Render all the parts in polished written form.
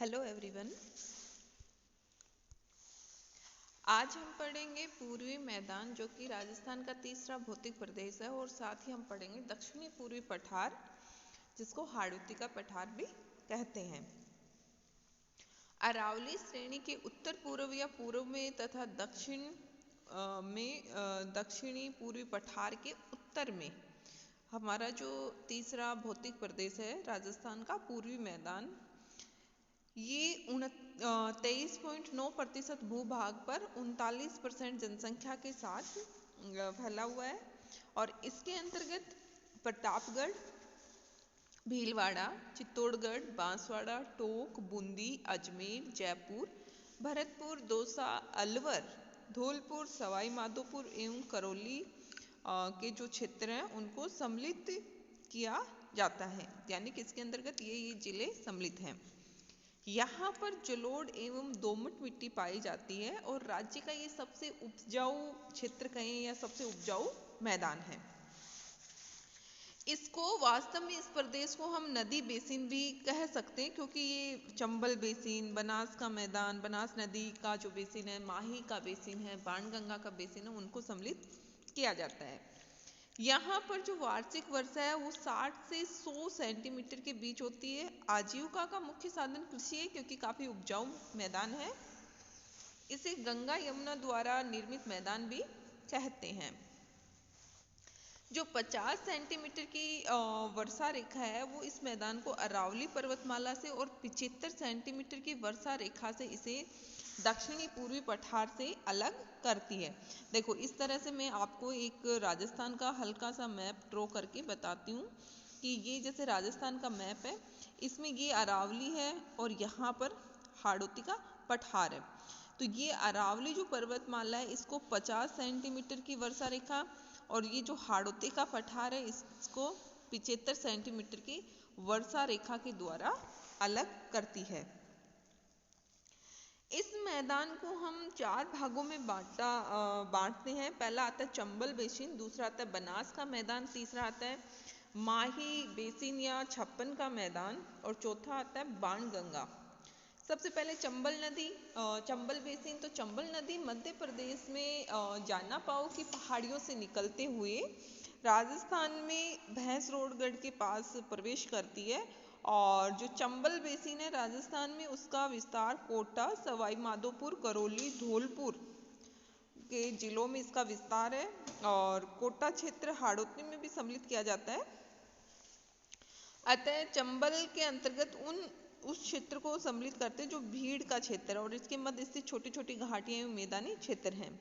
Hello everyone. आज हम पढ़ेंगे पूर्वी मैदान जो कि राजस्थान का तीसरा भौतिक प्रदेश है, और साथ ही हम पढ़ेंगे दक्षिणी पूर्वी पठार जिसको हाड़ौती का पठार भी कहते हैं। अरावली श्रेणी के उत्तर पूर्व या पूर्व में तथा दक्षिणी पूर्वी पठार के उत्तर में हमारा जो तीसरा भौतिक प्रदेश है राजस्थान का पूर्वी मैदान, ये 23.9% भूभाग पर 39% जनसंख्या के साथ फैला हुआ है। और इसके अंतर्गत प्रतापगढ़, भीलवाड़ा, चित्तौड़गढ़, बांसवाड़ा, टोंक, बूंदी, अजमेर, जयपुर, भरतपुर, दौसा, अलवर, धौलपुर, सवाई माधोपुर एवं करौली के जो क्षेत्र हैं उनको सम्मिलित किया जाता है, यानी कि इसके अंतर्गत ये जिले सम्मिलित हैं। यहाँ पर जलोढ़ एवं दोमट मिट्टी पाई जाती है और राज्य का ये सबसे उपजाऊ क्षेत्र कहें या सबसे उपजाऊ मैदान है। इसको वास्तव में इस प्रदेश को हम नदी बेसिन भी कह सकते हैं, क्योंकि ये चंबल बेसिन, बनास का मैदान, बनास नदी का जो बेसिन है, माही का बेसिन है, बाणगंगा का बेसिन है, उनको सम्मिलित किया जाता है। यहाँ पर जो वार्षिक वर्षा है वो 60 से 100 सेंटीमीटर के बीच होती है। आजीविका का मुख्य साधन कृषि है, क्योंकि काफी उपजाऊ मैदान है। इसे गंगा यमुना द्वारा निर्मित मैदान भी कहते हैं। जो 50 सेंटीमीटर की वर्षा रेखा है वो इस मैदान को अरावली पर्वतमाला से और 75 सेंटीमीटर की वर्षा रेखा से इसे दक्षिणी पूर्वी पठार से अलग करती है। देखो, इस तरह से मैं आपको एक राजस्थान का हल्का सा मैप ड्रॉ करके बताती हूँ कि ये जैसे राजस्थान का मैप है, इसमें ये अरावली है और यहाँ पर हाड़ौती का पठार है। तो ये अरावली जो पर्वतमाला है इसको 50 सेंटीमीटर की वर्षा रेखा, और ये जो हाड़ौती का पठार है इसको 75 सेंटीमीटर की वर्षा रेखा के द्वारा अलग करती है। इस मैदान को हम 4 भागों में बांटते हैं। पहला आता है चंबल बेसिन, दूसरा आता है बनास का मैदान, तीसरा आता है माही बेसिन या छप्पन का मैदान, और चौथा आता है बाणगंगा। सबसे पहले चंबल नदी, चंबल बेसिन। तो चंबल नदी मध्य प्रदेश में जाना पाओ की पहाड़ियों से निकलते हुए राजस्थान में भैंसरोडगढ़ के पास प्रवेश करती है। और जो चंबल बेसिन है राजस्थान में, उसका विस्तार कोटा, सवाई माधोपुर, करौली, धौलपुर के जिलों में इसका विस्तार है। और कोटा क्षेत्र हाड़ौती में भी सम्मिलित किया जाता है। अतः चंबल के अंतर्गत उस क्षेत्र को सम्मिलित करते हैं जो भीड़ का क्षेत्र है, और इसके मध्य स्थित छोटी छोटी घाटियां एवं मैदानी क्षेत्र हैं।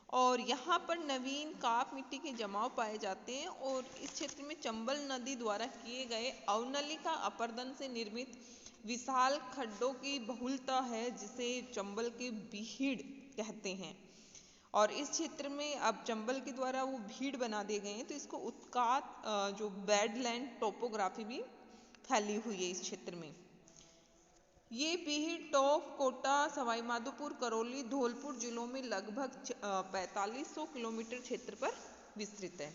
और यहाँ पर नवीन काप मिट्टी के जमाव पाए जाते हैं, और इस क्षेत्र में चंबल नदी द्वारा किए गए अवनलिका अपरदन से निर्मित विशाल खड्डों की बहुलता है, जिसे चंबल के भीड़ कहते हैं। और इस क्षेत्र में अब चंबल के द्वारा वो भीड़ बना दिए गए हैं, तो इसको उत्कात जो बैडलैंड टोपोग्राफी भी फैली हुई है इस क्षेत्र में। ये भीड़ टोंक, कोटा, सवाई माधोपुर, करौली, धौलपुर जिलों में लगभग 4500 किलोमीटर क्षेत्र पर विस्तृत है।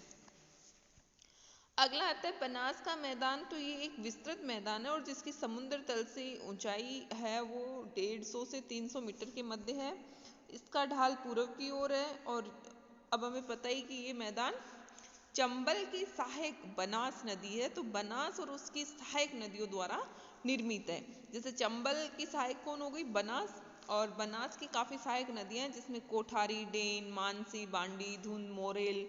अगला आता है बनास का मैदान। तो ये एक विस्तृत मैदान है और जिसकी समुद्र तल से ऊंचाई है वो 150 से 300 मीटर के मध्य है। इसका ढाल पूर्व की ओर है, और अब हमें पता ही कि ये मैदान चंबल की सहायक बनास नदी है, तो बनास और उसकी सहायक नदियों द्वारा निर्मित है। जैसे चंबल की सहायक कौन हो गई? बनास, और बनास की काफी सहायक नदियां हैं जिसमें कोठारी, डेन, मानसी, बांडी, धुंध, मोरेल,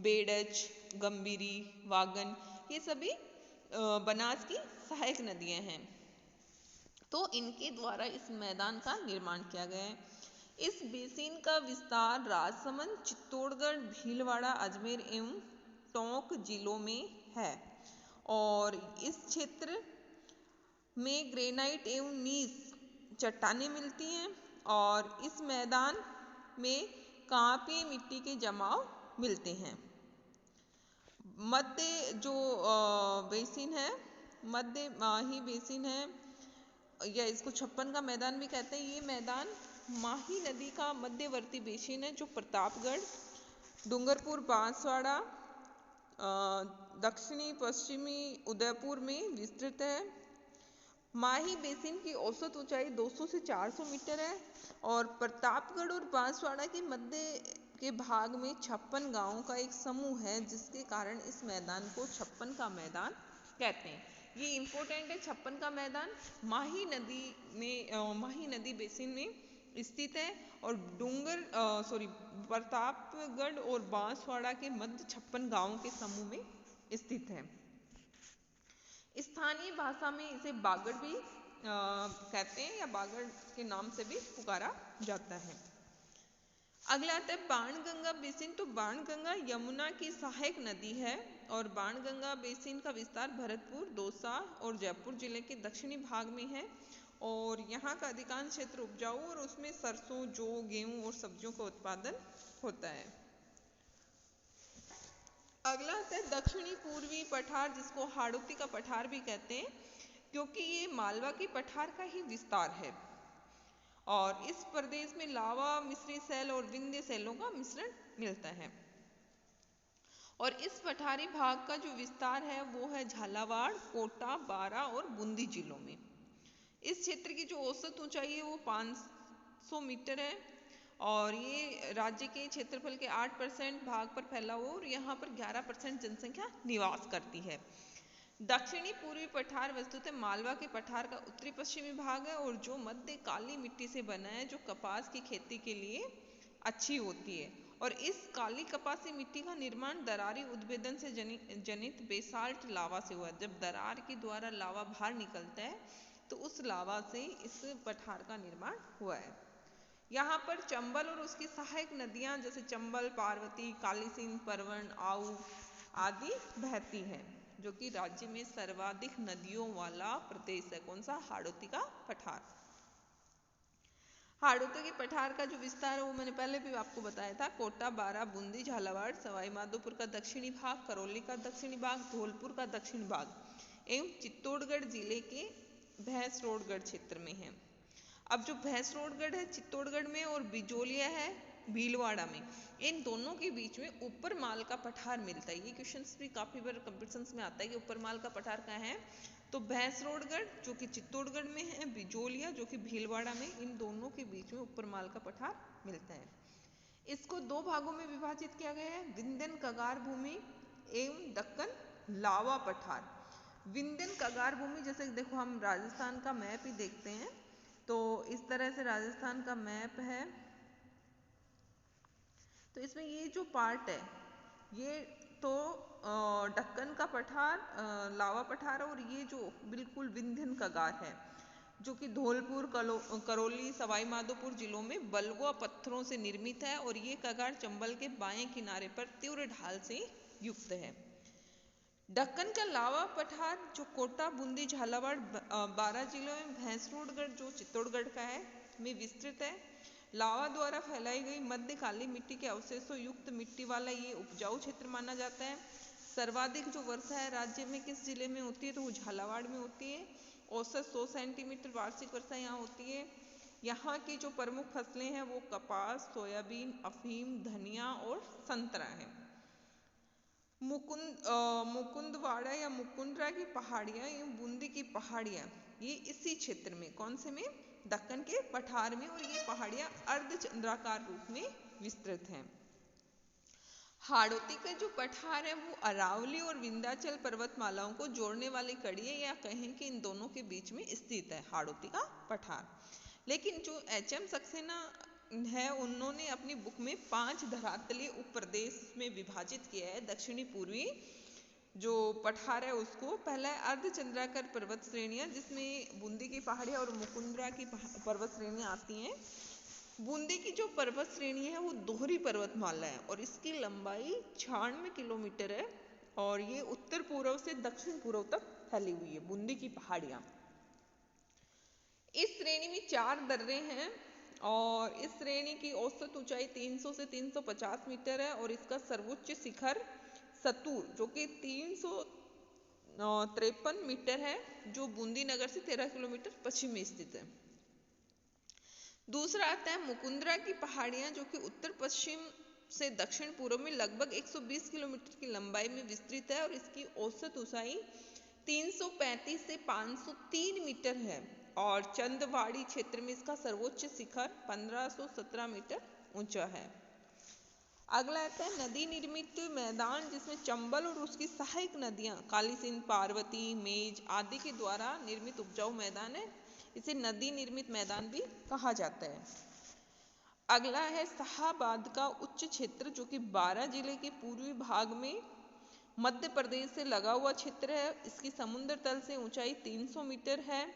बेड़च, गंभीरी, वागन, ये सभी बनास की सहायक नदियां हैं। तो इनके द्वारा इस मैदान का निर्माण किया गया है। इस बेसिन का विस्तार राजसमंद, चित्तौड़गढ़, भीलवाड़ा, अजमेर एवं टोंक जिलों में है। और इस क्षेत्र में ग्रेनाइट एवं नीस चट्टानें मिलती हैं, और इस मैदान में कांपी मिट्टी के जमाव मिलते हैं। मध्य जो बेसिन है, मध्य माही बेसिन है, या इसको छप्पन का मैदान भी कहते हैं। ये मैदान माही नदी का मध्यवर्ती बेसिन है जो प्रतापगढ़, डूंगरपुर, बांसवाड़ा, दक्षिणी पश्चिमी उदयपुर में विस्तृत है। माही बेसिन की औसत ऊंचाई 200 से 400 मीटर है और प्रतापगढ़ और बांसवाड़ा के मध्य के भाग में 56 गांवों का एक समूह है, जिसके कारण इस मैदान को 56 का मैदान कहते हैं। ये इम्पोर्टेंट है। 56 का मैदान माही नदी बेसिन में स्थित है और प्रतापगढ़ और बांसवाड़ा के मध्य 56 गांवों के समूह में स्थित है। स्थानीय भाषा में इसे बागड़ भी कहते हैं या बागड़ के नाम से भी पुकारा जाता है। अगला आता है बाणगंगा बेसिन। तो बाणगंगा यमुना की सहायक नदी है और बाणगंगा बेसिन का विस्तार भरतपुर, दौसा और जयपुर जिले के दक्षिणी भाग में है और यहाँ का अधिकांश क्षेत्र उपजाऊ और उसमें सरसों, जौ, गेहूं और सब्जियों का उत्पादन होता है। अगला आता है दक्षिणी पूर्वी पठार, जिसको हाड़ौती का पठार भी कहते हैं, क्योंकि ये मालवा की पठार का ही विस्तार है और इस प्रदेश में लावा मिश्री सैल और विंध्य सैलों का मिश्रण मिलता है। और इस पठारी भाग का जो विस्तार है वो है झालावाड़, कोटा, बारा और बूंदी जिलों में। इस क्षेत्र की जो औसत ऊंचाई है वो 500 मीटर है और ये राज्य के क्षेत्रफल के 8% भाग पर फैला हुआ और यहाँ पर 11% जनसंख्या निवास करती है। दक्षिणी पूर्वी पठार वस्तुतः मालवा के पठार का उत्तरी पश्चिमी भाग है और जो मध्य काली मिट्टी से बना है, जो कपास की खेती के लिए अच्छी होती है। और इस काली कपासी मिट्टी का निर्माण दरारी उद्भेदन से जनित बेसाल्ट लावा से हुआ। जब दरार के द्वारा लावा बाहर निकलता है तो उस लावा से इस पठार का निर्माण हुआ है। यहाँ पर चंबल और उसकी सहायक नदियाँ जैसे चंबल, पार्वती, कालीसिंध, परवन, आऊ आदि बहती हैं, जो कि राज्य में सर्वाधिक नदियों वाला प्रदेश है। कौन सा? हाड़ौती का पठार। हाड़ौती के पठार का जो विस्तार है वो मैंने पहले भी आपको बताया था। कोटा, बारा, बूंदी, झालावाड़, सवाई माधोपुर का दक्षिणी भाग, करौली का दक्षिणी भाग, धौलपुर का दक्षिण भाग एवं चित्तौड़गढ़ जिले के भैंसरोडगढ़ क्षेत्र में है। अब जो भैंसरोडगढ़ है चित्तौड़गढ़ में और बिजोलिया है भीलवाड़ा में, इन दोनों के बीच में ऊपर माल का पठार मिलता है। ये क्वेश्चंस भी काफी बार कंपटीशंस में आता है कि ऊपर माल का पठार कहाँ है। तो भैंसरोडगढ़ जो कि चित्तौड़गढ़ में है, बिजोलिया जो कि भीलवाड़ा में, इन दोनों के बीच में ऊपर माल का पठार मिलता है। इसको दो भागों में विभाजित किया गया है, विंध्यन कगार भूमि एवं दक्कन लावा पठार। विंध्यन कगार भूमि, जैसे देखो हम राजस्थान का मैप ही देखते हैं तो इस तरह से राजस्थान का मैप है। तो इसमें ये जो पार्ट है ये तो दक्कन का पठार, लावा पठार, और ये जो बिल्कुल विंध्यन कगार है जो कि धौलपुर, करौली, सवाई माधोपुर जिलों में बलुआ पत्थरों से निर्मित है और ये कगार चंबल के बाएं किनारे पर तीव्र ढाल से युक्त है। दक्कन का लावा पठार जो कोटा, बूंदी, झालावाड़, बारा जिलों में, भैंसरोडगढ़ जो चित्तौड़गढ़ का है में विस्तृत है। लावा द्वारा फैलाई गई मध्य काली मिट्टी के अवशेषों युक्त मिट्टी वाला ये उपजाऊ क्षेत्र माना जाता है। सर्वाधिक जो वर्षा है राज्य में किस जिले में होती है तो वो झालावाड़ में होती है। औसत 100 सेंटीमीटर वार्षिक वर्षा यहाँ होती है। यहाँ की जो प्रमुख फसलें हैं वो कपास, सोयाबीन, अफीम, धनिया और संतरा है। मुकुंदवाड़ा या मुकुंदरा की पहाड़ियाँ या बूंदी की पहाड़ियाँ ये इसी क्षेत्र में, कौन से में? दक्कन के पठार में, और ये पहाड़ियाँ अर्धचंद्राकार रूप में विस्तृत हैं। हाड़ौती का जो पठार है वो अरावली और विंध्याचल पर्वतमालाओं को जोड़ने वाली कड़ी है, या कहें कि इन दोनों के बीच में स्थित है हाड़ौती का पठार। लेकिन जो एच.एम. सक्सेना है उन्होंने अपनी बुक में 5 धरातलीय उप प्रदेश में विभाजित किया है। दक्षिणी पूर्वी जो पठार है उसको पहला है अर्धचंद्राकार पर्वत श्रेणियां, जिसमें बूंदी की पहाड़ियां और मुकुंदरा की पर्वत श्रेणियां आती हैं। बूंदी की जो पर्वत श्रेणी है वो दोहरी पर्वतमाला है और इसकी लंबाई 96 किलोमीटर है और ये उत्तर पूर्व से दक्षिण पूर्व तक फैली हुई है बूंदी की पहाड़ियां। इस श्रेणी में 4 दर्रे हैं और इस श्रेणी की औसत ऊंचाई 300 से 350 मीटर है और इसका सर्वोच्च शिखर सतूर जो कि 353 मीटर है, जो बूंदी नगर से 13 किलोमीटर पश्चिम में स्थित है। दूसरा आता है मुकुंदरा की पहाड़ियां जो कि उत्तर पश्चिम से दक्षिण पूर्व में लगभग 120 किलोमीटर की लंबाई में विस्तृत है और इसकी औसत ऊंचाई 335 से 503 मीटर है और चंदवाड़ी क्षेत्र में इसका सर्वोच्च शिखर 1517 मीटर ऊंचा है। अगला आता है नदी निर्मित मैदान, जिसमें चंबल और उसकी सहायक नदियां काली सिंध, पार्वती, मेज आदि के द्वारा निर्मित उपजाऊ मैदान है। इसे नदी निर्मित मैदान भी कहा जाता है। अगला है शाहाबाद का उच्च क्षेत्र, जो कि बारां जिले के पूर्वी भाग में मध्य प्रदेश से लगा हुआ क्षेत्र है। इसकी समुद्र तल से ऊंचाई 300 मीटर है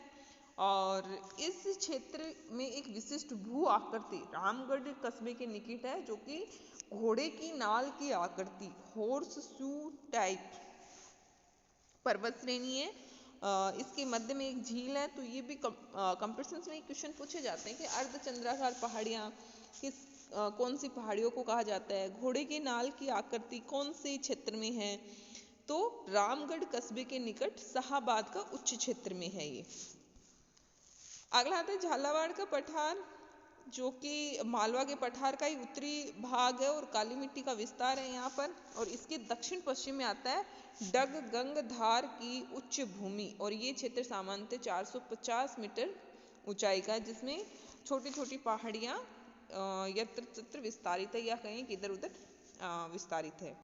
और इस क्षेत्र में एक विशिष्ट भू आकृति रामगढ़ कस्बे के निकट है, जो कि घोड़े की नाल की आकृति हॉर्स शू टाइप पर्वत श्रेणी है। इसके मध्य में एक झील है। तो ये भी कंपटीशंस में क्वेश्चन पूछे जाते हैं कि अर्धचंद्राकार पहाड़ियाँ कौन सी पहाड़ियों को कहा जाता है, घोड़े के नाल की आकृति कौन से क्षेत्र में है। तो रामगढ़ कस्बे के निकट शाहाबाद का उच्च क्षेत्र में है ये। अगला आता है झालावाड़ का पठार, जो कि मालवा के पठार का ही उत्तरी भाग है और काली मिट्टी का विस्तार है यहाँ पर। और इसके दक्षिण पश्चिम में आता है डग गंगधार की उच्च भूमि और ये क्षेत्र सामान्यतः 450 मीटर ऊंचाई का है, जिसमें छोटी छोटी पहाड़ियाँ यत्र तत्र विस्तारित है या कहीं इधर उधर विस्तारित है।